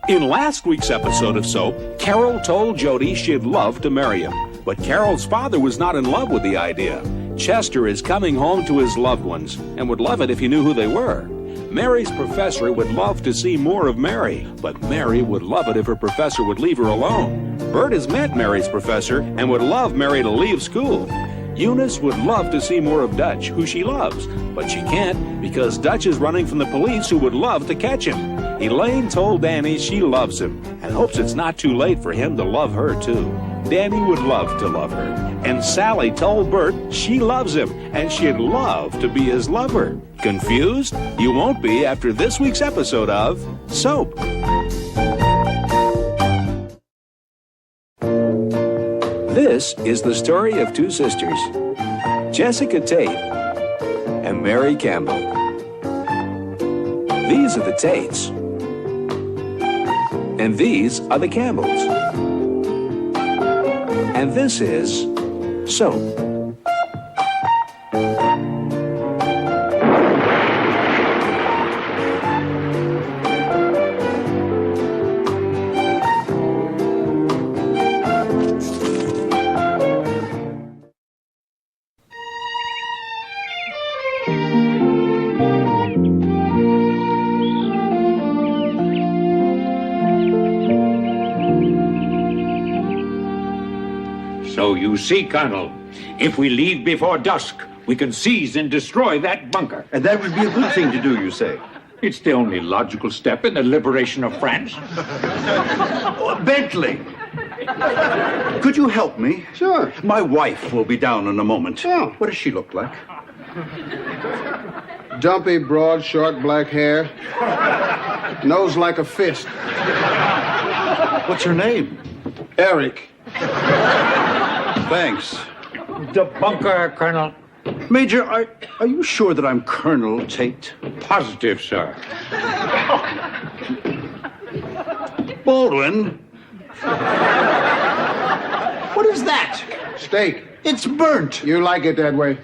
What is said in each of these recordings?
In last week's episode of Soap, Carol told Jody she'd love to marry him. But Carol's father was not in love with the idea. Chester is coming home to his loved ones and would love it if he knew who they were. Mary's professor would love to see more of Mary, but Mary would love it if her professor would leave her alone. Bert has met Mary's professor and would love Mary to leave school. Eunice would love to see more of Dutch, who she loves, but she can't because Dutch is running from the police who would love to catch him. Elaine told Danny she loves him and hopes it's not too late for him to love her too. Danny would love to love her. And Sally told Bert she loves him and she'd love to be his lover. Confused? You won't be after this week's episode of Soap. This is the story of two sisters, Jessica Tate and Mary Campbell. These are the Tates, and these are the Campbells. And this is Soap. So you see, Colonel, if we leave before dusk, we can seize and destroy that bunker. And that would be a good thing to do, you say? It's the only logical step in the liberation of France. Bentley! Could you help me? Sure. My wife will be down in a moment. Oh. What does she look like? Dumpy, broad, short, black hair. Nose like a fist. What's her name? Eric. Thanks. The bunker, Colonel. Major, are you sure that I'm Colonel Tate? Positive, sir. Baldwin? What is that? Steak. It's burnt. You like it that way.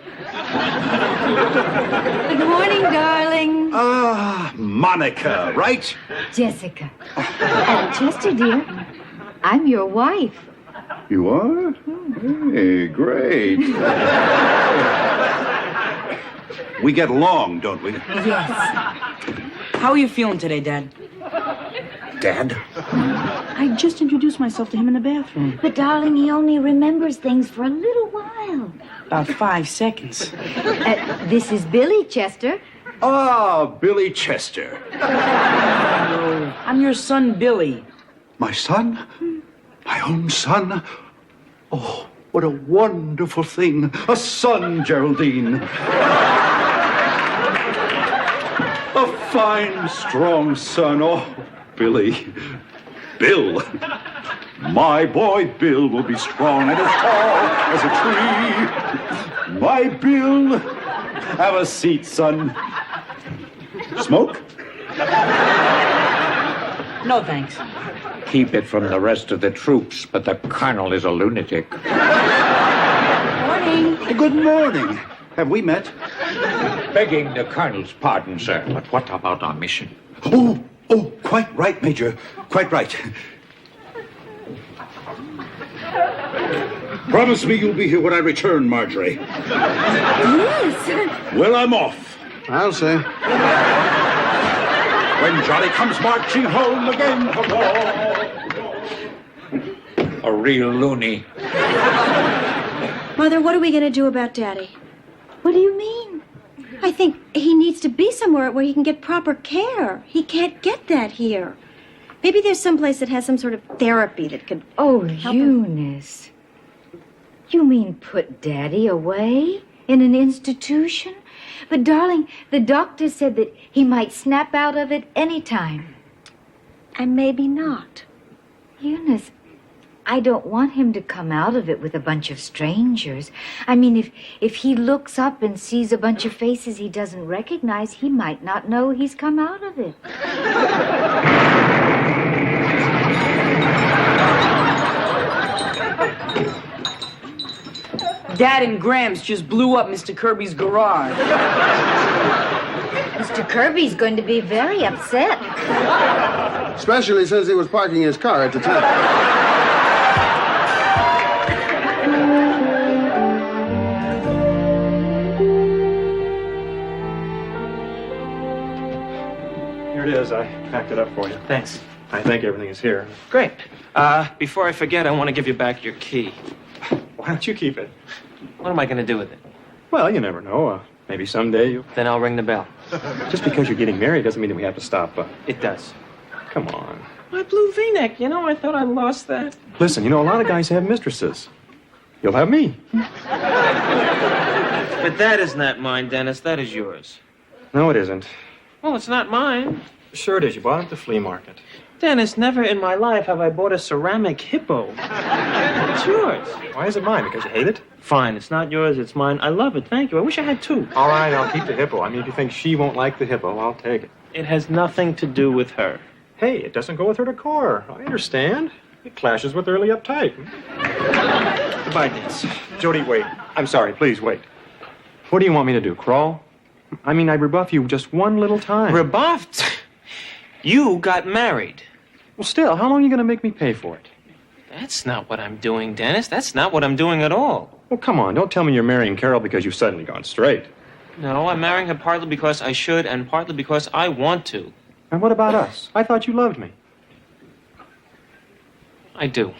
Good morning, darling. Ah, Monica, right? Jessica. Chester, dear, I'm your wife. You are? Hey, great. We get along, don't we? Yes. How are you feeling today, Dad? Dad? I just introduced myself to him in the bathroom. But, darling, he only remembers things for a little while. About 5 seconds. This is Billy, Chester. Ah, Billy Chester. I'm your son, Billy. My son? My own son? Oh, what a wonderful thing. A son, Geraldine. A fine, strong son. Oh, Billy. Bill. My boy Bill will be strong and as tall as a tree. My Bill. Have a seat, son. Smoke? No, thanks. Keep it from the rest of the troops, but the Colonel is a lunatic. Morning. Good morning. Have we met? Begging the Colonel's pardon, sir, but what about our mission? Oh, quite right, Major. Quite right. Promise me you'll be here when I return, Marjorie. Yes. Well, I'm off. I'll say. When Johnny comes marching home again from war. A real loony. Mother, what are we going to do about Daddy? What do you mean? I think he needs to be somewhere where he can get proper care. He can't get that here. Maybe there's some place that has some sort of therapy that could... Oh, help him. Eunice. You mean put Daddy away in an institution? But, darling, the doctor said that he might snap out of it any time. And maybe not. Eunice, I don't want him to come out of it with a bunch of strangers. I mean, if he looks up and sees a bunch of faces he doesn't recognize, he might not know he's come out of it. Dad and Gramps just blew up Mr. Kirby's garage. Mr. Kirby's going to be very upset. Especially since he was parking his car at the time. Here it is. I packed it up for you. Thanks. I think everything is here. Great. Before I forget, I want to give you back your key. Why don't you keep it? What am I going to do with it? Well, you never know. Maybe someday you... Then I'll ring the bell. Just because you're getting married doesn't mean that we have to stop. It does. Come on. My blue V-neck, I thought I lost that. Listen, a lot of guys have mistresses. You'll have me. But that is not mine, Dennis. That is yours. No, it isn't. Well, it's not mine. Sure it is. You bought it at the flea market. Dennis, never in my life have I bought a ceramic hippo. It's yours. Why is it mine? Because you hate it? Fine, it's not yours, it's mine. I love it, thank you. I wish I had two. All right, I'll keep the hippo. I mean, if you think she won't like the hippo, I'll take it. It has nothing to do with her. Hey, it doesn't go with her decor. I understand. It clashes with early uptight. Goodbye, Dennis. Jody, wait. I'm sorry, please wait. What do you want me to do, crawl? I mean, I'd rebuff you just one little time. Rebuffed? You got married. Well, still, how long are you going to make me pay for it? That's not what I'm doing, Dennis. That's not what I'm doing at all. Well, come on. Don't tell me you're marrying Carol because you've suddenly gone straight. No, I'm marrying her partly because I should and partly because I want to. And what about us? I thought you loved me. I do.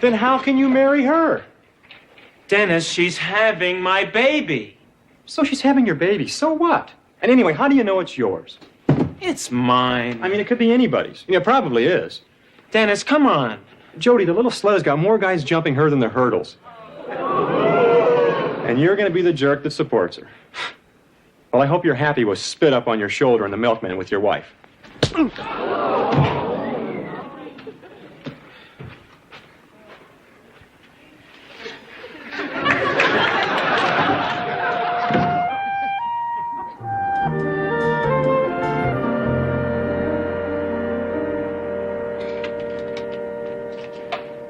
Then how can you marry her? Dennis, she's having my baby. So she's having your baby. So what? And anyway, how do you know it's yours? It's mine. I mean, it could be anybody's. It probably is. Dennis, come on. Jody, the little slut has got more guys jumping her than the hurdles. And you're going to be the jerk that supports her. Well, I hope you're happy with spit up on your shoulder and the milkman with your wife.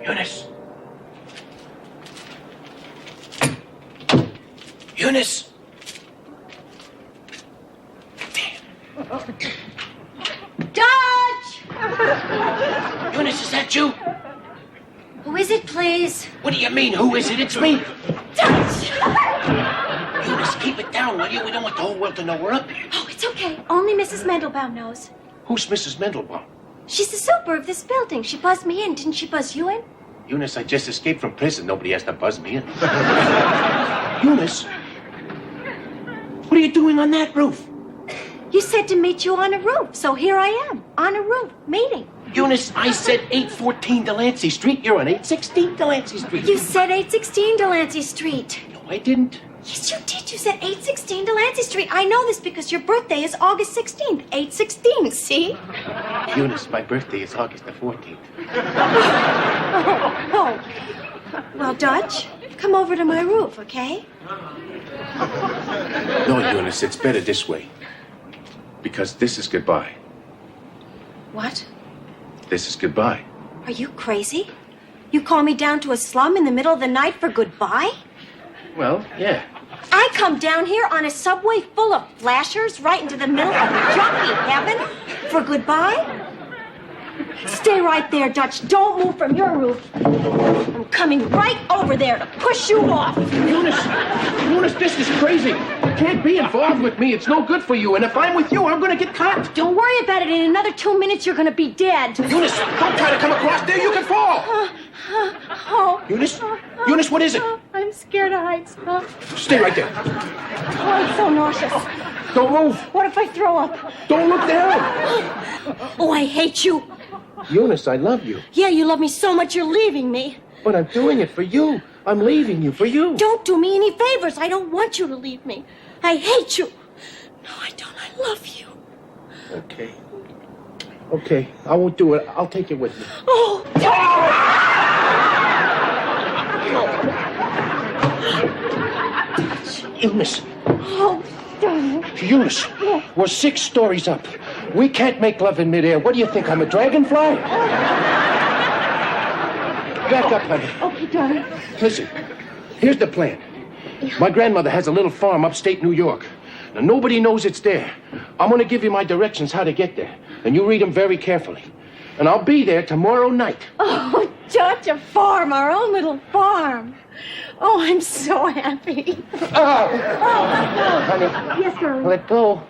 Eunice. Eunice. Dodge! Eunice, is that you? Who is it, please? What do you mean, who is it? It's me. Dodge! Eunice, keep it down, will you? We don't want the whole world to know we're up here. Oh, it's okay. Only Mrs. Mendelbaum knows. Who's Mrs. Mendelbaum? She's the super of this building. She buzzed me in. Didn't she buzz you in? Eunice, I just escaped from prison. Nobody has to buzz me in. Eunice, what are you doing on that roof? You said to meet you on a roof, so here I am, on a roof, meeting. Eunice, I said 814 Delancey Street. You're on 816 Delancey Street. You said 816 Delancey Street. No, I didn't. Yes, you did. You said 816 Delancey Street. I know this because your birthday is August 16th. 816, see? Eunice, my birthday is August the 14th. Oh. Well, Dutch, come over to my roof, okay? No, Eunice, it's better this way. Because this is goodbye. What? This is goodbye. Are you crazy? You call me down to a slum in the middle of the night for goodbye? Well, yeah. I come down here on a subway full of flashers right into the middle of junkie heaven for goodbye? Stay right there, Dutch. Don't move from your roof. I'm coming right over there to push you off. Eunice, this is crazy. You can't be involved with me. It's no good for you. And if I'm with you, I'm going to get caught. Don't worry about it. In another 2 minutes, you're going to be dead. Eunice, don't try to come across there. You can fall. Eunice, what is it? I'm scared of heights. Stay right there. Oh, I'm so nauseous. Don't move. What if I throw up? Don't look down. Oh, I hate you. Eunice, I love you. Yeah, you love me so much you're leaving me. But I'm doing it for you. I'm leaving you for you. Don't do me any favors. I don't want you to leave me. I hate you. No, I don't. I love you. Okay, I won't do it. I'll take it with me. Oh! Eunice. Oh, darling. Eunice, we're 6 stories up. We can't make love in midair. What do you think? I'm a dragonfly? Back up, honey. Okay, darling. Listen, here's the plan. My grandmother has a little farm upstate New York. Now, nobody knows it's there. I'm going to give you my directions how to get there, and you read them very carefully. And I'll be there tomorrow night. Oh, Dutch, a farm, our own little farm. Oh, I'm so happy. Honey. Yes, darling. Let go.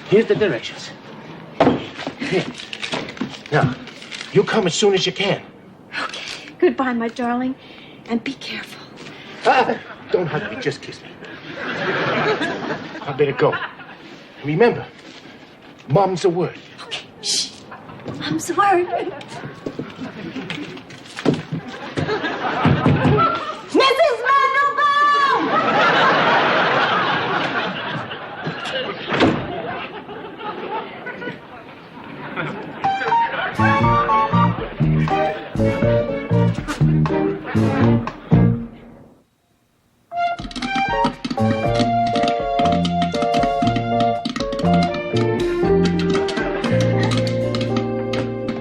Here's the directions. Here. Now, you come as soon as you can. Okay. Goodbye, my darling, and be careful. Don't hug me, just kiss me. I better go. Remember, Mom's the word. Okay, shh. Mom's the word. Mrs. Mandelbaum!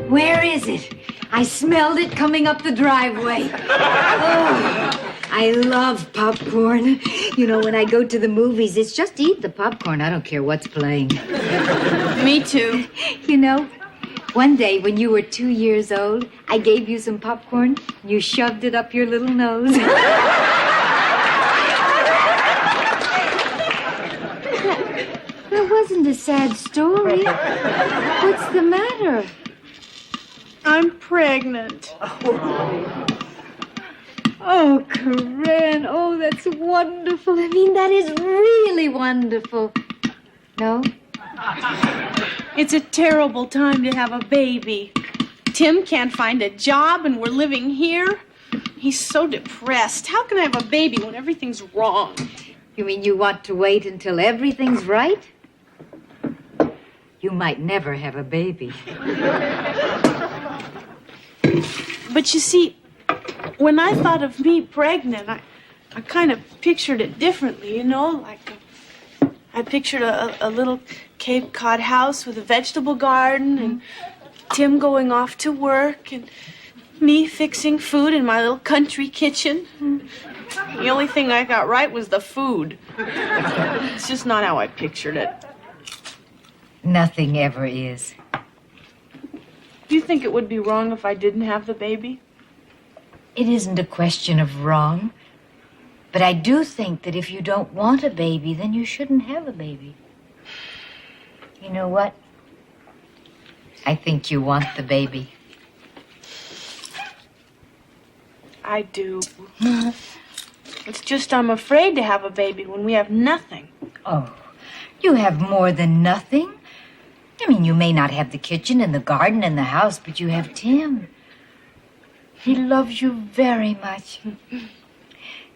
Where is it? I smelled it coming up the driveway. Oh, I love popcorn. You know, when I go to the movies, it's just eat the popcorn. I don't care what's playing. Me too. You know, one day when you were 2 years old, I gave you some popcorn. You shoved it up your little nose. That wasn't a sad story. What's the matter? I'm pregnant. Oh, Corinne. Oh, that's wonderful. I mean, that is really wonderful. No? It's a terrible time to have a baby. Tim can't find a job and we're living here. He's so depressed. How can I have a baby when everything's wrong? You mean you want to wait until everything's right? You might never have a baby. But you see, when I thought of me pregnant, I kind of pictured it differently, you know? Like, I pictured a little Cape Cod house with a vegetable garden and Tim going off to work and me fixing food in my little country kitchen. The only thing I got right was the food. It's just not how I pictured it. Nothing ever is. Do you think it would be wrong if I didn't have the baby? It isn't a question of wrong. But I do think that if you don't want a baby, then you shouldn't have a baby. You know what? I think you want the baby. I do. It's just I'm afraid to have a baby when we have nothing. Oh, you have more than nothing. I mean, you may not have the kitchen and the garden and the house, but you have Tim. He loves you very much.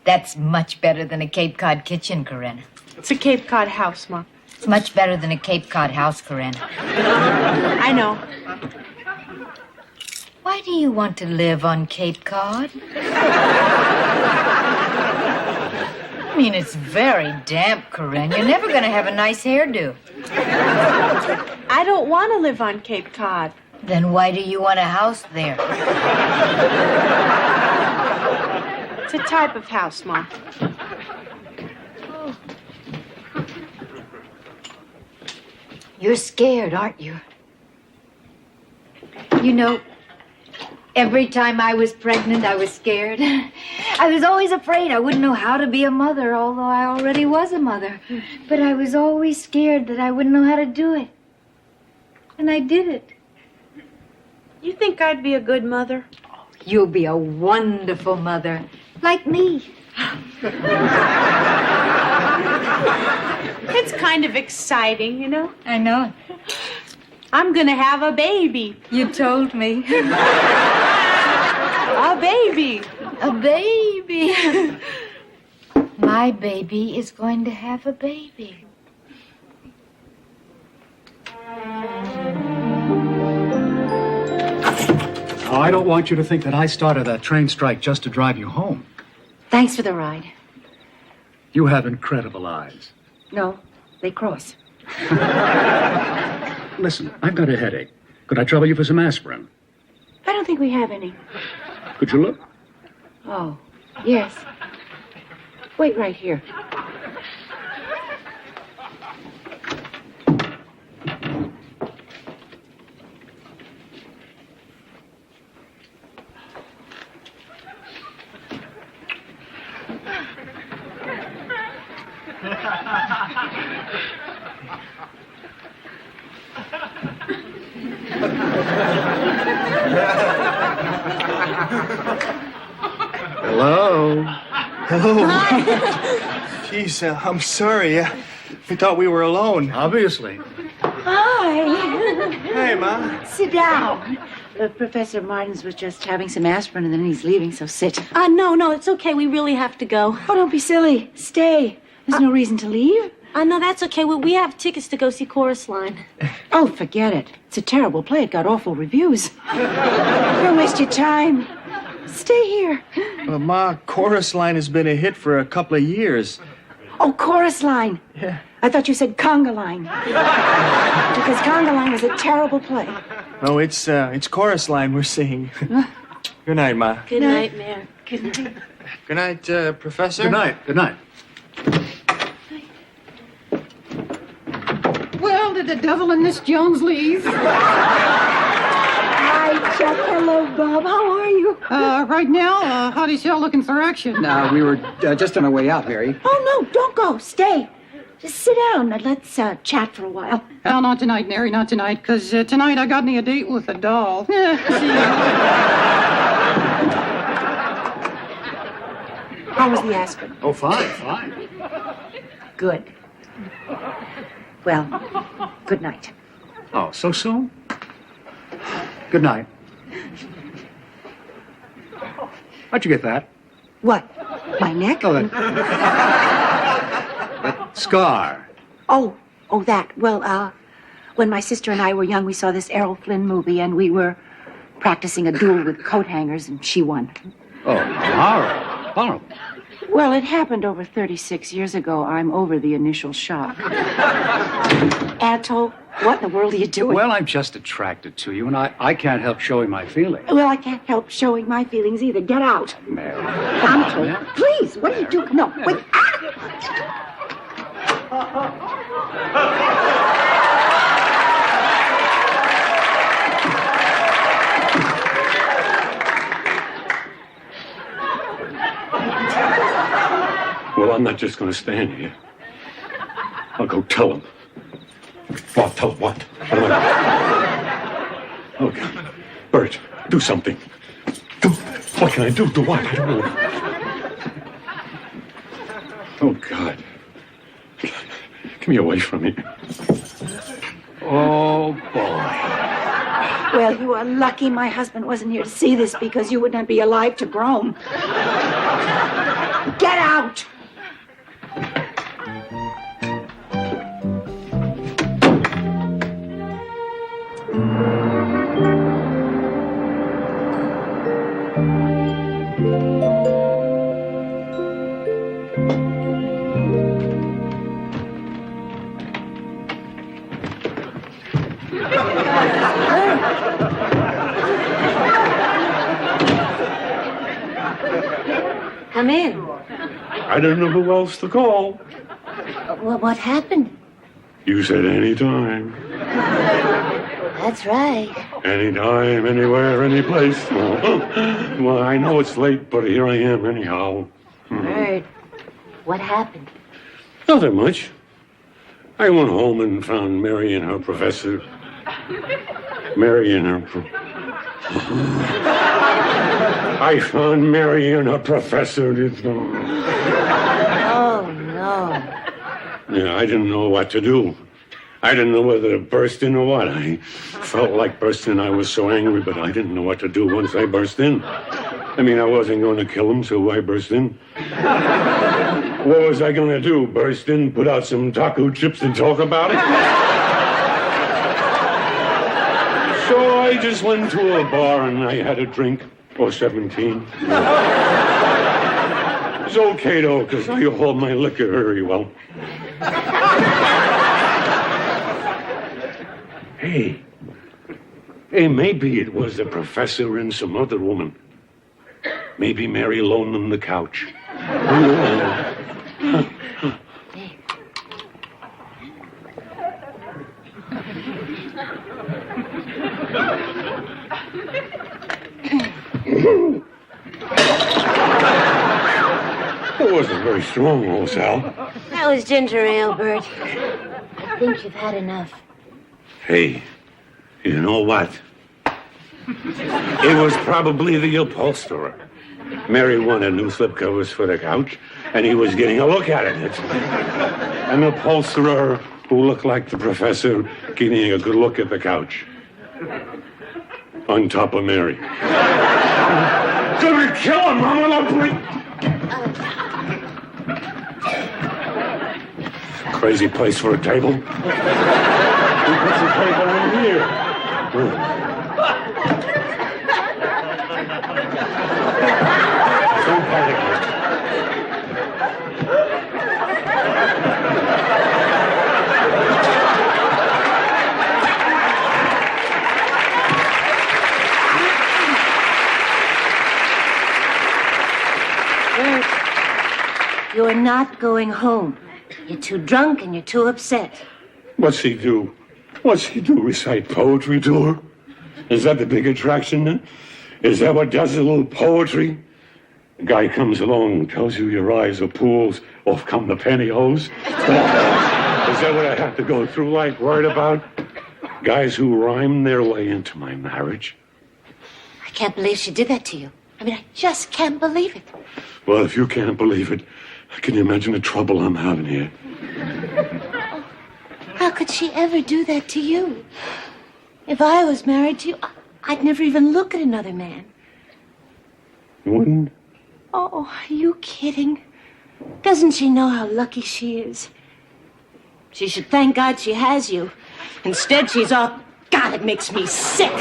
That's much better than a Cape Cod kitchen, Corinne. It's a Cape Cod house, Mom. It's much better than a Cape Cod house, Corinne. I know. Why do you want to live on Cape Cod? I mean, it's very damp, Corinne. You're never going to have a nice hairdo. I don't want to live on Cape Cod. Then why do you want a house there? It's a type of house, Mom. You're scared, aren't you? You know, every time I was pregnant, I was scared. I was always afraid I wouldn't know how to be a mother, although I already was a mother. But I was always scared that I wouldn't know how to do it. And I did it. You think I'd be a good mother? You'll be a wonderful mother, like me. It's kind of exciting, you know? I know. I'm gonna have a baby. You told me. A baby. A baby. My baby is going to have a baby. Now, I don't want you to think that I started that train strike just to drive you home. Thanks for the ride. You have incredible eyes. No, they cross. Listen, I've got a headache. Could I trouble you for some aspirin? I don't think we have any. Could you look? Oh, yes. Wait right here. Hello. Jeez, I'm sorry. We thought we were alone. Obviously. Hi. Hey, Ma. Sit down. Professor Martins was just having some aspirin and then he's leaving, so sit. No, it's okay. We really have to go. Oh, don't be silly. Stay. There's no reason to leave. No, that's okay. We have tickets to go see Chorus Line. Oh, forget it. It's a terrible play. It got awful reviews. Don't waste your time. Stay here. Ma, Chorus Line has been a hit for a couple of years. Oh, Chorus Line. Yeah. I thought you said Conga Line. Because Conga Line was a terrible play. No, it's Chorus Line we're singing. Good night, Ma. Good night, Mayor. Good night. Good night, Professor. Good night. Good night. Well, did the devil and Miss Jones leave? Hi, Chuck. Hello, Bob. How are you? Right now, how do you sell looking for action? We were just on our way out, Mary. Oh, no, don't go. Stay. Just sit down and let's chat for a while. Well, not tonight, Mary, not tonight, because tonight I got me a date with a doll. See ya. How was the aspirin? Oh, fine. Good. Well, good night. Oh, so soon? Good night. How'd you get that? What? My neck? Oh, that scar. Oh, that. Well, when my sister and I were young, we saw this Errol Flynn movie, and we were practicing a duel with coat hangers, and she won. Oh, horrible. Well, it happened over 36 years ago. I'm over the initial shock. Anto, what in the world are you doing? Well, I'm just attracted to you, and I can't help showing my feelings. Well, I can't help showing my feelings either. Get out. Mary. Anto, please, what are you doing? No, wait. Well, I'm not just going to stand here. I'll go tell him. Well, tell him what? What am I... Oh, God. Bert, do something. What can I do? Do what? I don't know. Oh, God. Get me away from here. Oh, boy. Well, you are lucky my husband wasn't here to see this because you would not be alive to groan. Get out! Come in. I don't know who else to call. Well, what happened? You said anytime. That's right. Anytime, anywhere, any place. Well, I know it's late, but here I am anyhow. Bert, what happened? Nothing much. I went home and found Mary and her professor. I found Mary and her professor. Oh, no. Yeah, I didn't know what to do. I didn't know whether to burst in or what. I felt like bursting. I was so angry, but I didn't know what to do once I burst in. I mean, I wasn't going to kill him, so I burst in. What was I going to do? Burst in, put out some taco chips and talk about it? So I just went to a bar and I had a drink. Or 17. It's okay, though, because I hold my liquor very well. Hey, maybe it was the professor and some other woman. Maybe Mary loaned them the couch. It wasn't very strong, old Sal. That was ginger ale, Bert. I think you've had enough. Hey, you know what? It was probably the upholsterer. Mary wanted new slipcovers for the couch, and he was getting a look at it. An upholsterer who looked like the professor getting a good look at the couch. On top of Mary. Gonna kill him, Mama! Crazy place for a table. Who puts a table in here? Don't panic. You're not going home. You're too drunk and you're too upset. What's he do? What's he do? Recite poetry to her? Is that the big attraction then? Is that what does a little poetry? A guy comes along and tells you your eyes are pools, off come the pantyhose. Is that what I have to go through life worried about? Guys who rhyme their way into my marriage? I can't believe she did that to you. I mean, I just can't believe it. Well, if you can't believe it, can you imagine the trouble I'm having here? How could she ever do that to you? If I was married to you, I'd never even look at another man. You wouldn't? Oh, are you kidding? Doesn't she know how lucky she is? She should thank God she has you. Instead, she's all, God, it makes me sick.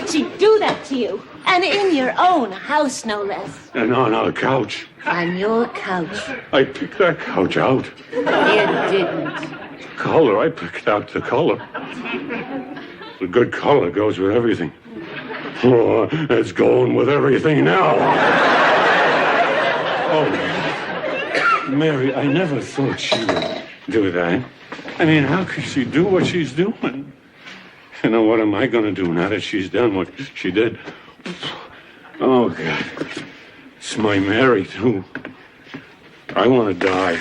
She'd do that to you. And in your own house, no less. And on our couch. On your couch. I picked that couch out. You didn't. Color, I picked out the color. The good color goes with everything. Oh, it's going with everything now. Oh, Mary, I never thought she would do that. I mean, how could she do what she's doing? You know, what am I going to do now that she's done what she did? Oh, God. It's my Mary, too. I want to die.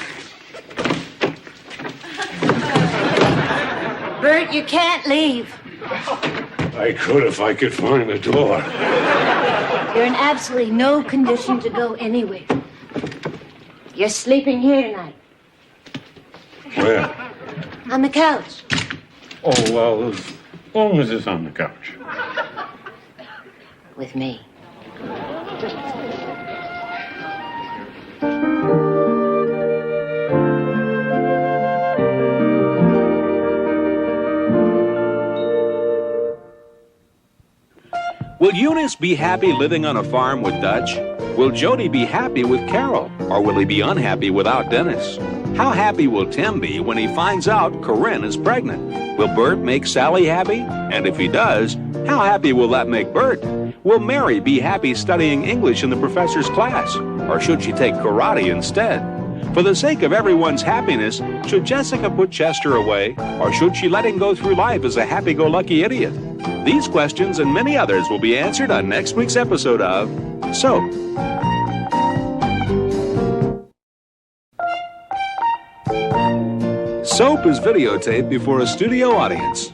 Bert, you can't leave. I could if I could find the door. You're in absolutely no condition to go anywhere. You're sleeping here tonight. Where? On the couch. Oh, well, as long as it's on the couch. With me. Will Eunice be happy living on a farm with Dutch? Will Jody be happy with Carol? Or will he be unhappy without Dennis? How happy will Tim be when he finds out Corinne is pregnant? Will Bert make Sally happy? And if he does, how happy will that make Bert? Will Mary be happy studying English in the professor's class? Or should she take karate instead? For the sake of everyone's happiness, should Jessica put Chester away? Or should she let him go through life as a happy-go-lucky idiot? These questions and many others will be answered on next week's episode of Soap. Soap is videotaped before a studio audience.